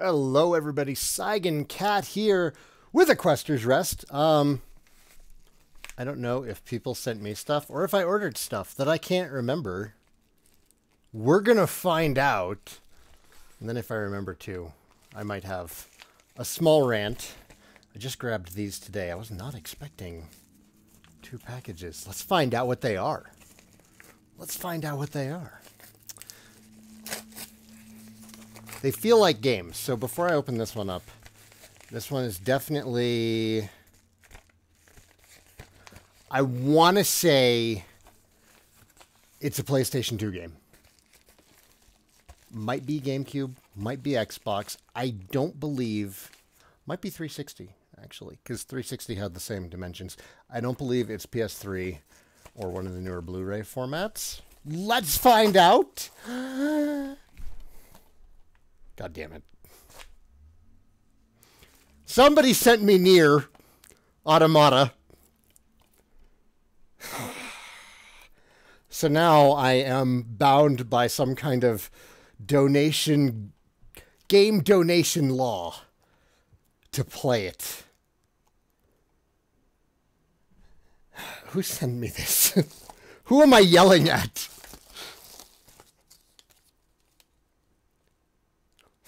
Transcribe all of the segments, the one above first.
Hello, everybody. Saigan Cat here with a Quester's Rest. I don't know if people sent me stuff or if I ordered stuff that I can't remember. We're going to find out. And then if I remember to, I might have a small rant. I just grabbed these today. I was not expecting 2 packages. Let's find out what they are. Let's find out what they are. They feel like games. So before I open this one up, this one is definitely... I want to say it's a PlayStation 2 game. Might be GameCube, might be Xbox. I don't believe... Might be 360, actually, because 360 had the same dimensions. I don't believe it's PS3 or one of the newer Blu-ray formats. Let's find out! God damn it. Somebody sent me Nier Automata. So now I am bound by some kind of game donation law to play it. Who sent me this? Who am I yelling at?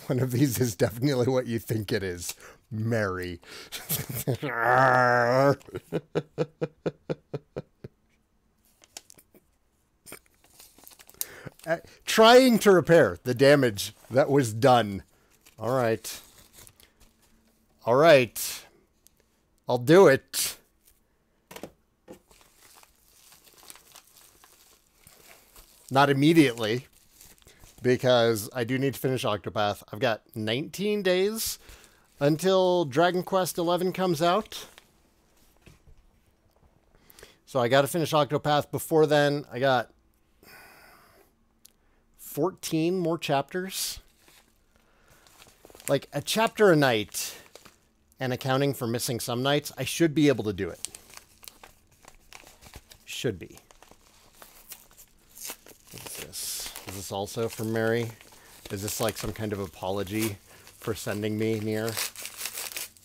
One of these is definitely what you think it is. Mary. Trying to repair the damage that was done. All right. All right. I'll do it. Not immediately, because I do need to finish Octopath. I've got 19 days until Dragon Quest 11 comes out. So I got to finish Octopath before then. I got 14 more chapters. Like a chapter a night, and accounting for missing some nights, I should be able to do it. Should be. What is this? Is this also from Mary? Is this like some kind of apology for sending me Nier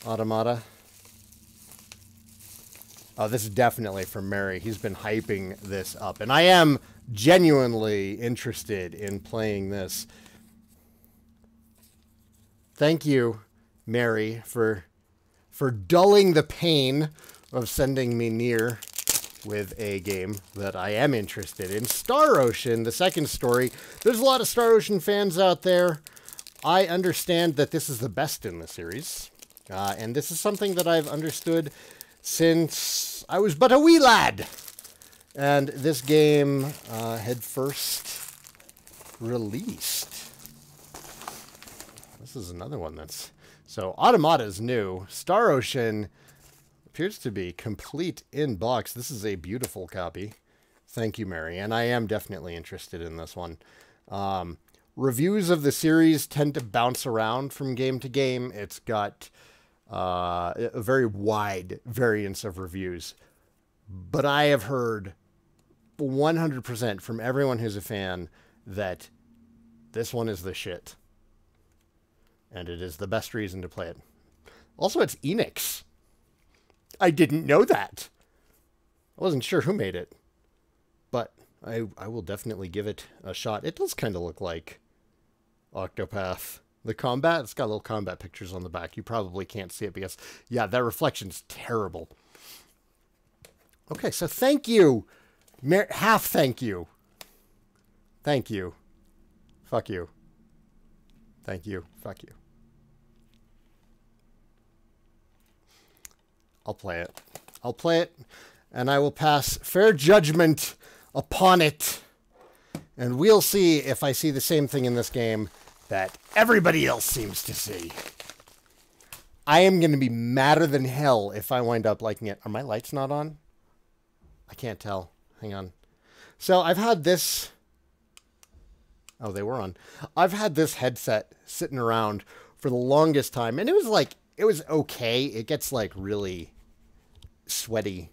Automata? Oh, this is definitely from Mary. He's been hyping this up. And I am genuinely interested in playing this. Thank you, Mary, for dulling the pain of sending me Nier with a game that I am interested in. Star Ocean, the second story. There's a lot of Star Ocean fans out there. I understand that this is the best in the series. And this is something that I've understood since I was but a wee lad. And this game had first released. This is another one that's... So, Automata is new. Star Ocean appears to be complete in box. This is a beautiful copy. Thank you, Mary. And I am definitely interested in this one. Reviews of the series tend to bounce around from game to game. It's got a very wide variance of reviews. But I have heard 100% from everyone who's a fan that this one is the shit. And it is the best reason to play it. Also, it's Enix. I didn't know that. I wasn't sure who made it. But I will definitely give it a shot. It does kind of look like Octopath. The combat, it's got little combat pictures on the back. You probably can't see it because, yeah, that reflection's terrible. Okay, so thank you. Half thank you. Thank you. Fuck you. Thank you. Fuck you. I'll play it. I'll play it, and I will pass fair judgment upon it. And we'll see if I see the same thing in this game that everybody else seems to see. I am going to be madder than hell if I wind up liking it. Are my lights not on? I can't tell. Hang on. So I've had this... Oh, they were on. I've had this headset sitting around for the longest time, and it was like, it was okay. It gets like really sweaty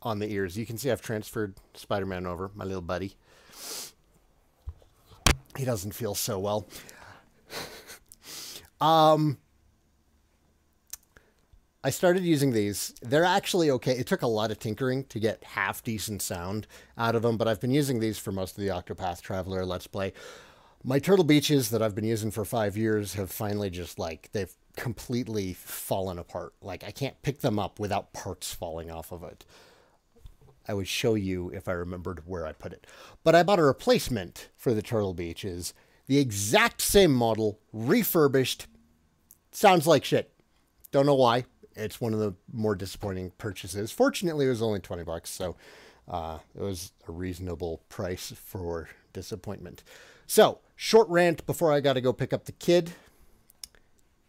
on the ears. You can see I've transferred Spider-Man over, my little buddy. He doesn't feel so well. I started using these. They're actually okay. It took a lot of tinkering to get half decent sound out of them, but I've been using these for most of the Octopath Traveler Let's Play. My Turtle Beaches that I've been using for 5 years have finally just like, they've completely fallen apart. Like I can't pick them up without parts falling off of it. I would show you if I remembered where I put it. But I bought a replacement for the Turtle Beaches. The exact same model, refurbished. Sounds like shit. Don't know why. It's one of the more disappointing purchases. Fortunately, it was only $20, so it was a reasonable price for disappointment. So, short rant before I got to go pick up the kid.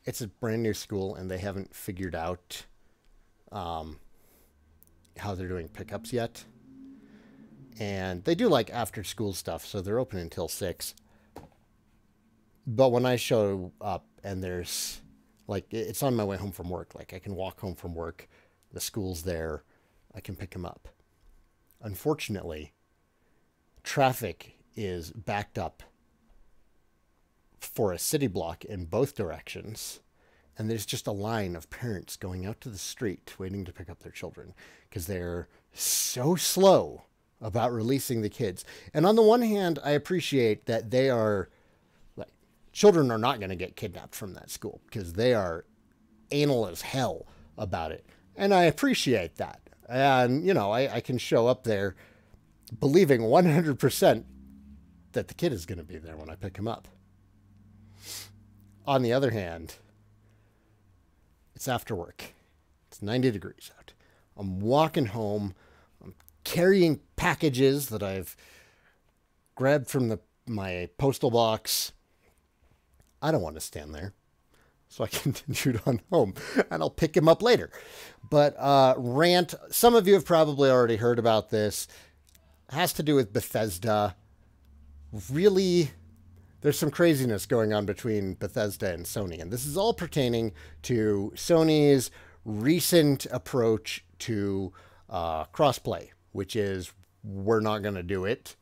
It's a brand new school, and they haven't figured out how they're doing pickups yet. And they do like after school stuff, so they're open until 6. But when I show up and there's... like, it's on my way home from work. Like, I can walk home from work. The school's there. I can pick him up. Unfortunately, traffic is backed up for a city block in both directions. And there's just a line of parents going out to the street waiting to pick up their children because they're so slow about releasing the kids. And on the one hand, I appreciate that they are... children are not going to get kidnapped from that school because they are anal as hell about it. And I appreciate that. And, you know, I can show up there believing 100% that the kid is going to be there when I pick him up. On the other hand, it's after work. It's 90 degrees out. I'm walking home. I'm carrying packages that I've grabbed from my postal box. I don't want to stand there. So I continued on home, and I'll pick him up later. But rant, some of you have probably already heard about this. It has to do with Bethesda. Really, there's some craziness going on between Bethesda and Sony. And this is all pertaining to Sony's recent approach to crossplay, which is we're not going to do it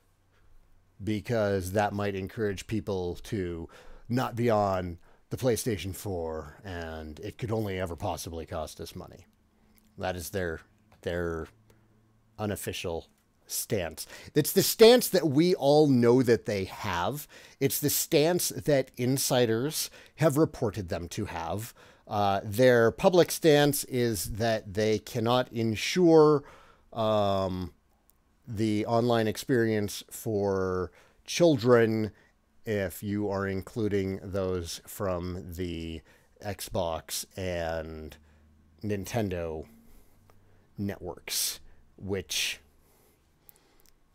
because that might encourage people to not be on the PlayStation 4, and it could only ever possibly cost us money. That is their unofficial stance. It's the stance that we all know that they have. It's the stance that insiders have reported them to have. Their public stance is that they cannot ensure the online experience for children if you are including those from the Xbox and Nintendo networks, which,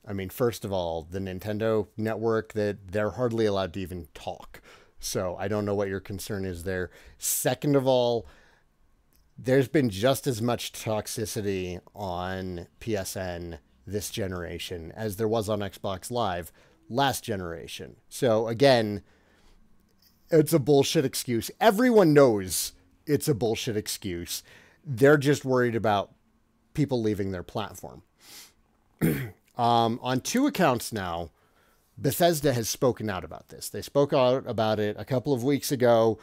I mean, first of all, the Nintendo network, that they're hardly allowed to even talk. So I don't know what your concern is there. Second of all, there's been just as much toxicity on PSN this generation as there was on Xbox Live last generation. So again, it's a bullshit excuse. Everyone knows it's a bullshit excuse. They're just worried about people leaving their platform. On 2 accounts now, Bethesda has spoken out about this. They spoke out about it a couple of weeks ago,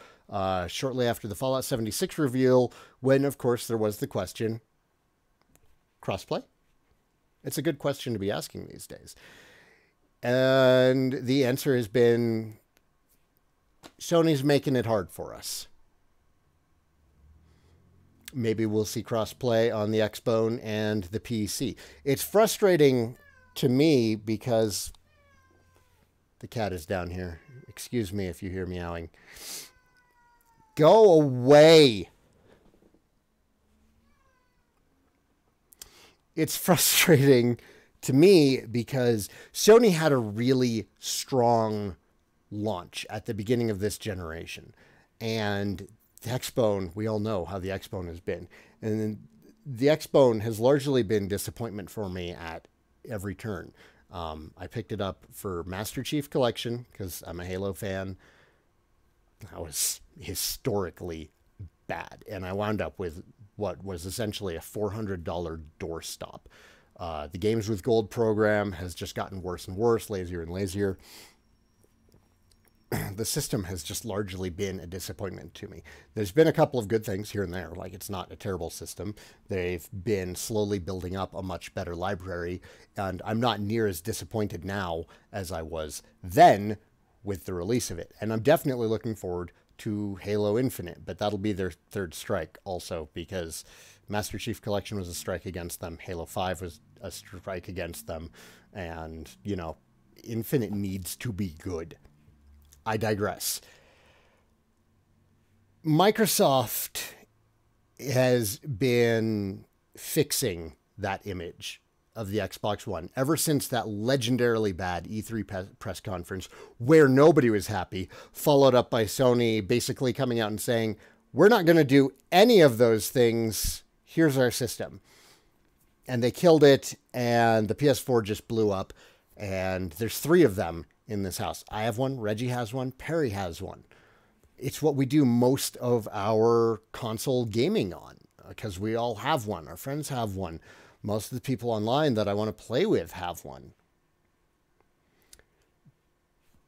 shortly after the Fallout 76 reveal, when, of course, there was the question, crossplay? It's a good question to be asking these days. And the answer has been, Sony's making it hard for us. Maybe we'll see crossplay on the Xbone and the PC. It's frustrating to me because the cat is down here. Excuse me if you hear meowing. Go away. It's frustrating to me because Sony had a really strong launch at the beginning of this generation. And the Xbone, we all know how the Xbone has been. And the Xbone has largely been disappointment for me at every turn. I picked it up for Master Chief Collection because I'm a Halo fan. That was historically bad. And I wound up with what was essentially a $400 doorstop. The Games with Gold program has just gotten worse and worse, lazier and lazier. the system has just largely been a disappointment to me. There's been a couple of good things here and there, like it's not a terrible system. They've been slowly building up a much better library, and I'm not near as disappointed now as I was then with the release of it. And I'm definitely looking forward to Halo Infinite, but that'll be their third strike also, because Master Chief Collection was a strike against them, Halo 5 was a strike against them, and, you know, Infinite needs to be good. I digress. Microsoft has been fixing that image of the Xbox One ever since that legendarily bad E3 press conference where nobody was happy, followed up by Sony basically coming out and saying, we're not going to do any of those things. Here's our system. And they killed it, and the PS4 just blew up, and there's 3 of them in this house. I have one, Reggie has one, Perry has one. It's what we do most of our console gaming on, because we all have one. Our friends have one. Most of the people online that I want to play with have one.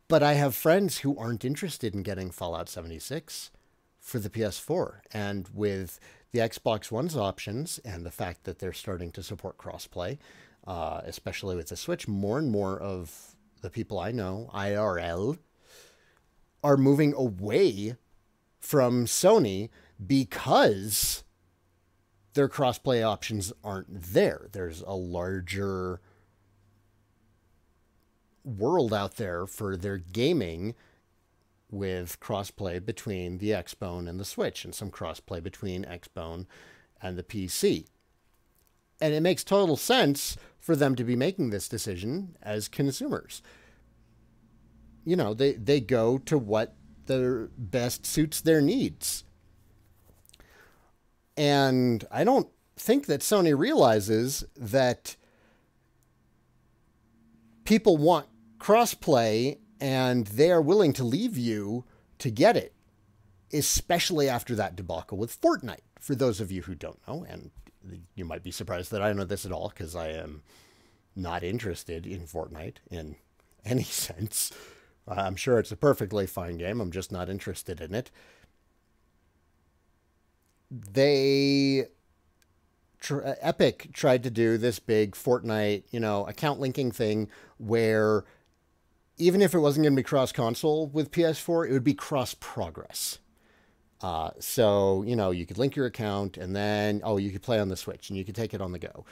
But I have friends who aren't interested in getting Fallout 76 for the PS4. And with the Xbox One's options and the fact that they're starting to support crossplay, especially with the Switch, more and more of the people I know, IRL, are moving away from Sony because their crossplay options aren't there. There's a larger world out there for their gaming with crossplay between the Xbone and the Switch, and some crossplay between Xbone and the PC. And it makes total sense for them to be making this decision as consumers. You know, they go to what the best suits their needs. And I don't think that Sony realizes that people want crossplay and they are willing to leave you to get it, especially after that debacle with Fortnite. For those of you who don't know, and you might be surprised that I know this at all, because I am not interested in Fortnite in any sense. I'm sure it's a perfectly fine game. I'm just not interested in it. Epic tried to do this big Fortnite, you know, account linking thing where even if it wasn't going to be cross-console with PS4, it would be cross-progress. So, you know, you could link your account and then, you could play on the Switch and you could take it on the go.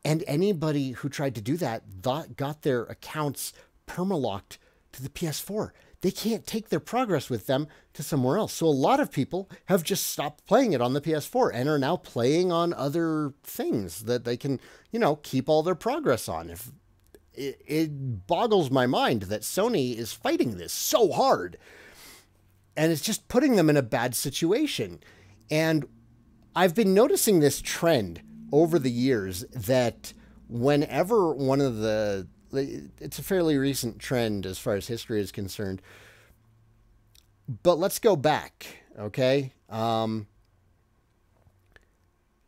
And anybody who tried to do that got their accounts permalocked to the PS4. They can't take their progress with them to somewhere else. So a lot of people have just stopped playing it on the PS4 and are now playing on other things that they can, you know, keep all their progress on. It boggles my mind that Sony is fighting this so hard. And it's just putting them in a bad situation. And I've been noticing this trend over the years that whenever one of it's a fairly recent trend as far as history is concerned, but let's go back, okay?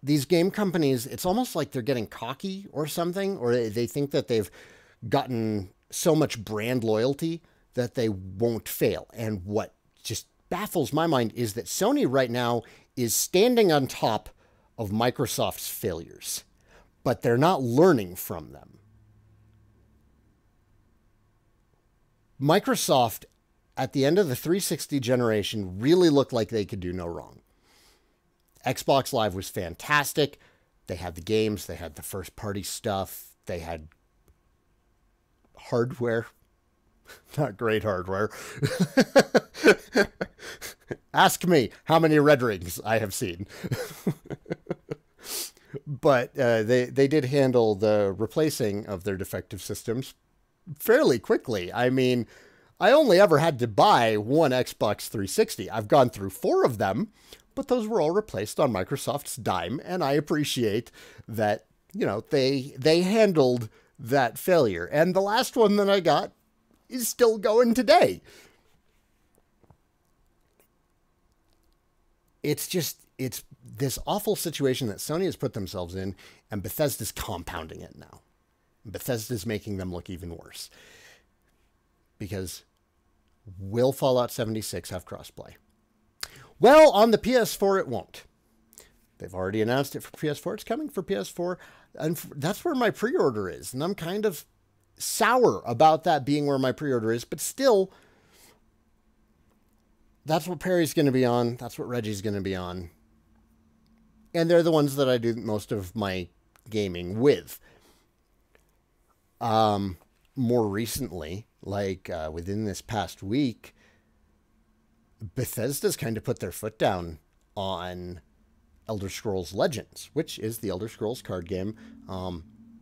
These game companies, it's almost like they're getting cocky or something, or they think that they've gotten so much brand loyalty that they won't fail. And what just baffles my mind is that Sony right now is standing on top of Microsoft's failures, but they're not learning from them. Microsoft, at the end of the 360 generation, really looked like they could do no wrong. Xbox Live was fantastic. They had the games, they had the first-party stuff, they had hardware. Not great hardware. Ask me how many red rings I have seen. But they did handle the replacing of their defective systems fairly quickly. I mean, I only ever had to buy one Xbox 360. I've gone through 4 of them, but those were all replaced on Microsoft's dime, and I appreciate that, you know, they handled that failure. And the last one that I got is still going today. It's this awful situation that Sony has put themselves in, and Bethesda's compounding it now. Bethesda's making them look even worse. Because will Fallout 76 have crossplay? Well, on the PS4, it won't. They've already announced it for PS4. It's coming for PS4. And that's where my pre-order is. And I'm kind of sour about that being where my pre-order is. But still, that's what Perry's going to be on. That's what Reggie's going to be on. And they're the ones that I do most of my gaming with. More recently, like within this past week, Bethesda's kind of put their foot down on Elder Scrolls Legends, which is the Elder Scrolls card game.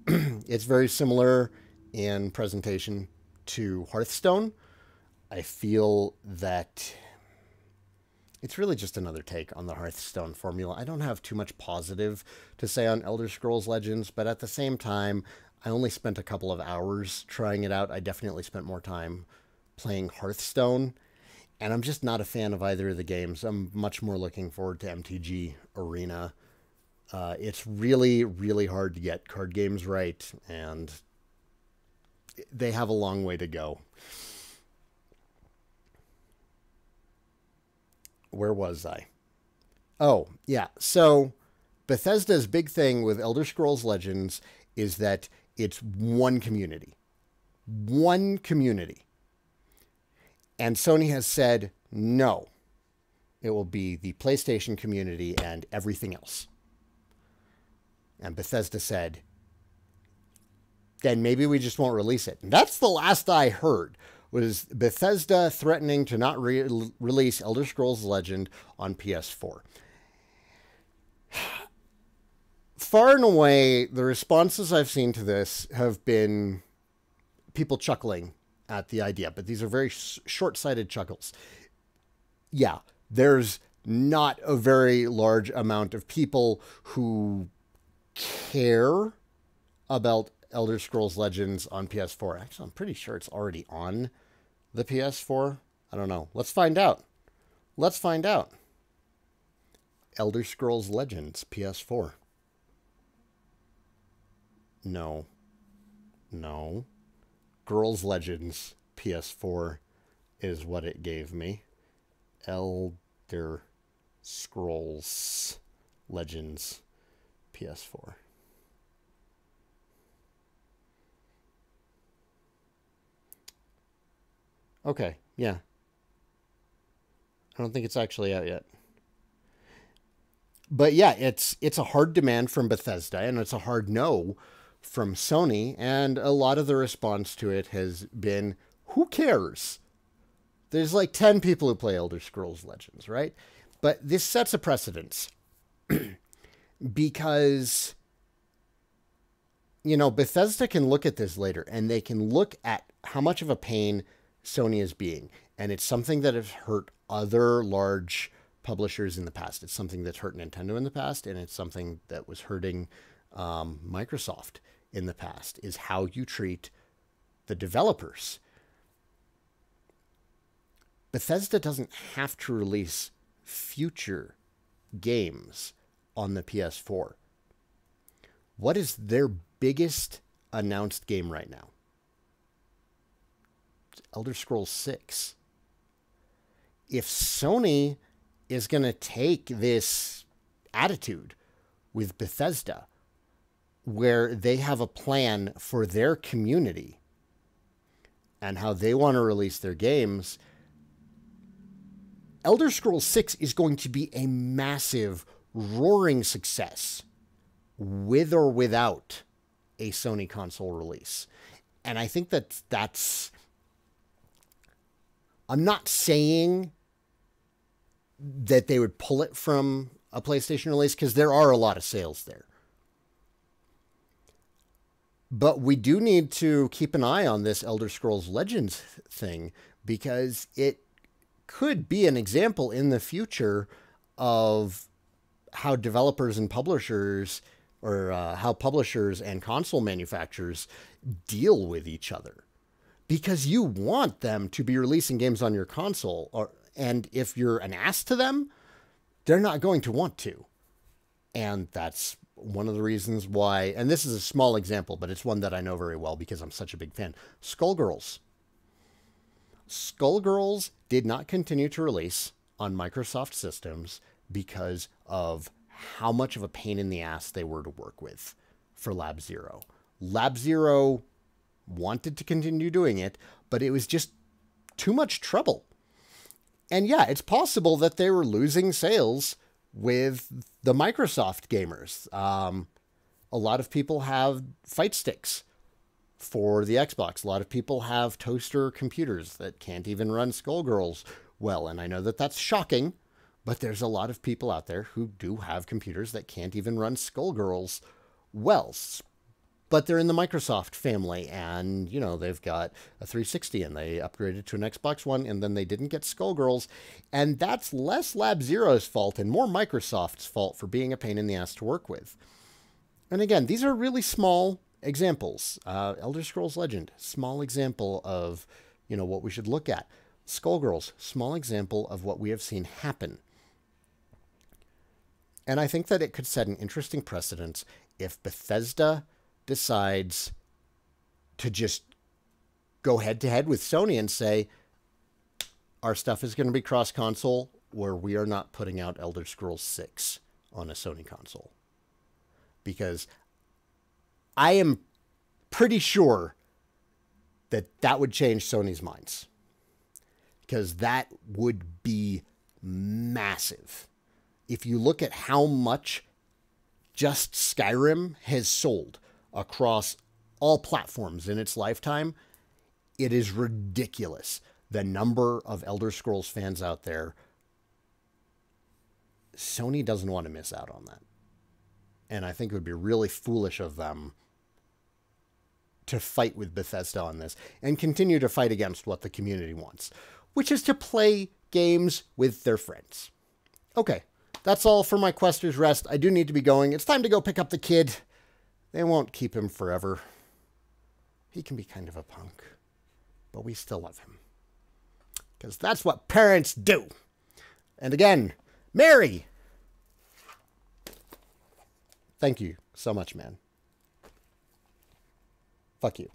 It's very similar in presentation to Hearthstone. I feel that it's really just another take on the Hearthstone formula. I don't have too much positive to say on Elder Scrolls Legends, but at the same time, I only spent a couple of hours trying it out. I definitely spent more time playing Hearthstone, and I'm just not a fan of either of the games. I'm much more looking forward to MTG Arena. It's really, really hard to get card games right, and they have a long way to go. Where was I? Oh, yeah. So Bethesda's big thing with Elder Scrolls Legends is that it's one community. One community. And Sony has said, no, it will be the PlayStation community and everything else. And Bethesda said, then maybe we just won't release it. And that's the last I heard, was Bethesda threatening to not release Elder Scrolls Legend on PS4. Far and away, the responses I've seen to this have been people chuckling at the idea, but these are very short-sighted chuckles. Yeah, there's not a very large amount of people who care about Elder Scrolls Legends on PS4. Actually, I'm pretty sure it's already on the PS4. I don't know. Let's find out. Let's find out. Elder Scrolls Legends, PS4. No. No. Girls Legends, PS4 is what it gave me. Elder Scrolls Legends, PS4. Okay, yeah. I don't think it's actually out yet. But yeah, it's a hard demand from Bethesda, and it's a hard no from Sony, and a lot of the response to it has been, who cares? There's like 10 people who play Elder Scrolls Legends, right? But this sets a precedence because, you know, Bethesda can look at this later, and they can look at how much of a pain Sony is being. And it's something that has hurt other large publishers in the past. It's something that's hurt Nintendo in the past, and it's something that was hurting Microsoft in the past, is how you treat the developers. Bethesda doesn't have to release future games on the PS4. What is their biggest announced game right now? It's Elder Scrolls 6. If Sony is going to take this attitude with Bethesda, where they have a plan for their community and how they want to release their games, Elder Scrolls 6 is going to be a massive, roaring success with or without a Sony console release. And I think that's... I'm not saying that they would pull it from a PlayStation release, because there are a lot of sales there. But we do need to keep an eye on this Elder Scrolls Legends thing, because it could be an example in the future of how developers and publishers, or how publishers and console manufacturers deal with each other. Because you want them to be releasing games on your console, and if you're an ass to them, they're not going to want to. And that's one of the reasons why, and this is a small example, but it's one that I know very well because I'm such a big fan. Skullgirls. Skullgirls did not continue to release on Microsoft systems because of how much of a pain in the ass they were to work with for Lab Zero. Lab Zero wanted to continue doing it, but it was just too much trouble. And yeah, it's possible that they were losing sales with the Microsoft gamers. A lot of people have fight sticks for the Xbox. A lot of people have toaster computers that can't even run Skullgirls well. And I know that that's shocking, but there's a lot of people out there who do have computers that can't even run Skullgirls well. But they're in the Microsoft family, and, you know, they've got a 360, and they upgraded to an Xbox One, and then they didn't get Skullgirls. And that's less Lab Zero's fault and more Microsoft's fault for being a pain in the ass to work with. And again, these are really small examples. Elder Scrolls Legend, small example of, you know, what we should look at. Skullgirls, small example of what we have seen happen. And I think that it could set an interesting precedent if Bethesda decides to just go head-to-head with Sony and say, our stuff is going to be cross-console, where we are not putting out Elder Scrolls 6 on a Sony console. Because I am pretty sure that that would change Sony's minds. Because that would be massive. If you look at how much just Skyrim has sold across all platforms in its lifetime, it is ridiculous. The number of Elder Scrolls fans out there, Sony doesn't want to miss out on that. And I think it would be really foolish of them to fight with Bethesda on this and continue to fight against what the community wants, which is to play games with their friends. Okay, that's all for my Quester's Rest. I do need to be going. It's time to go pick up the kid. They won't keep him forever. He can be kind of a punk, but we still love him. Because that's what parents do. And again, Mary! Thank you so much, man. Fuck you.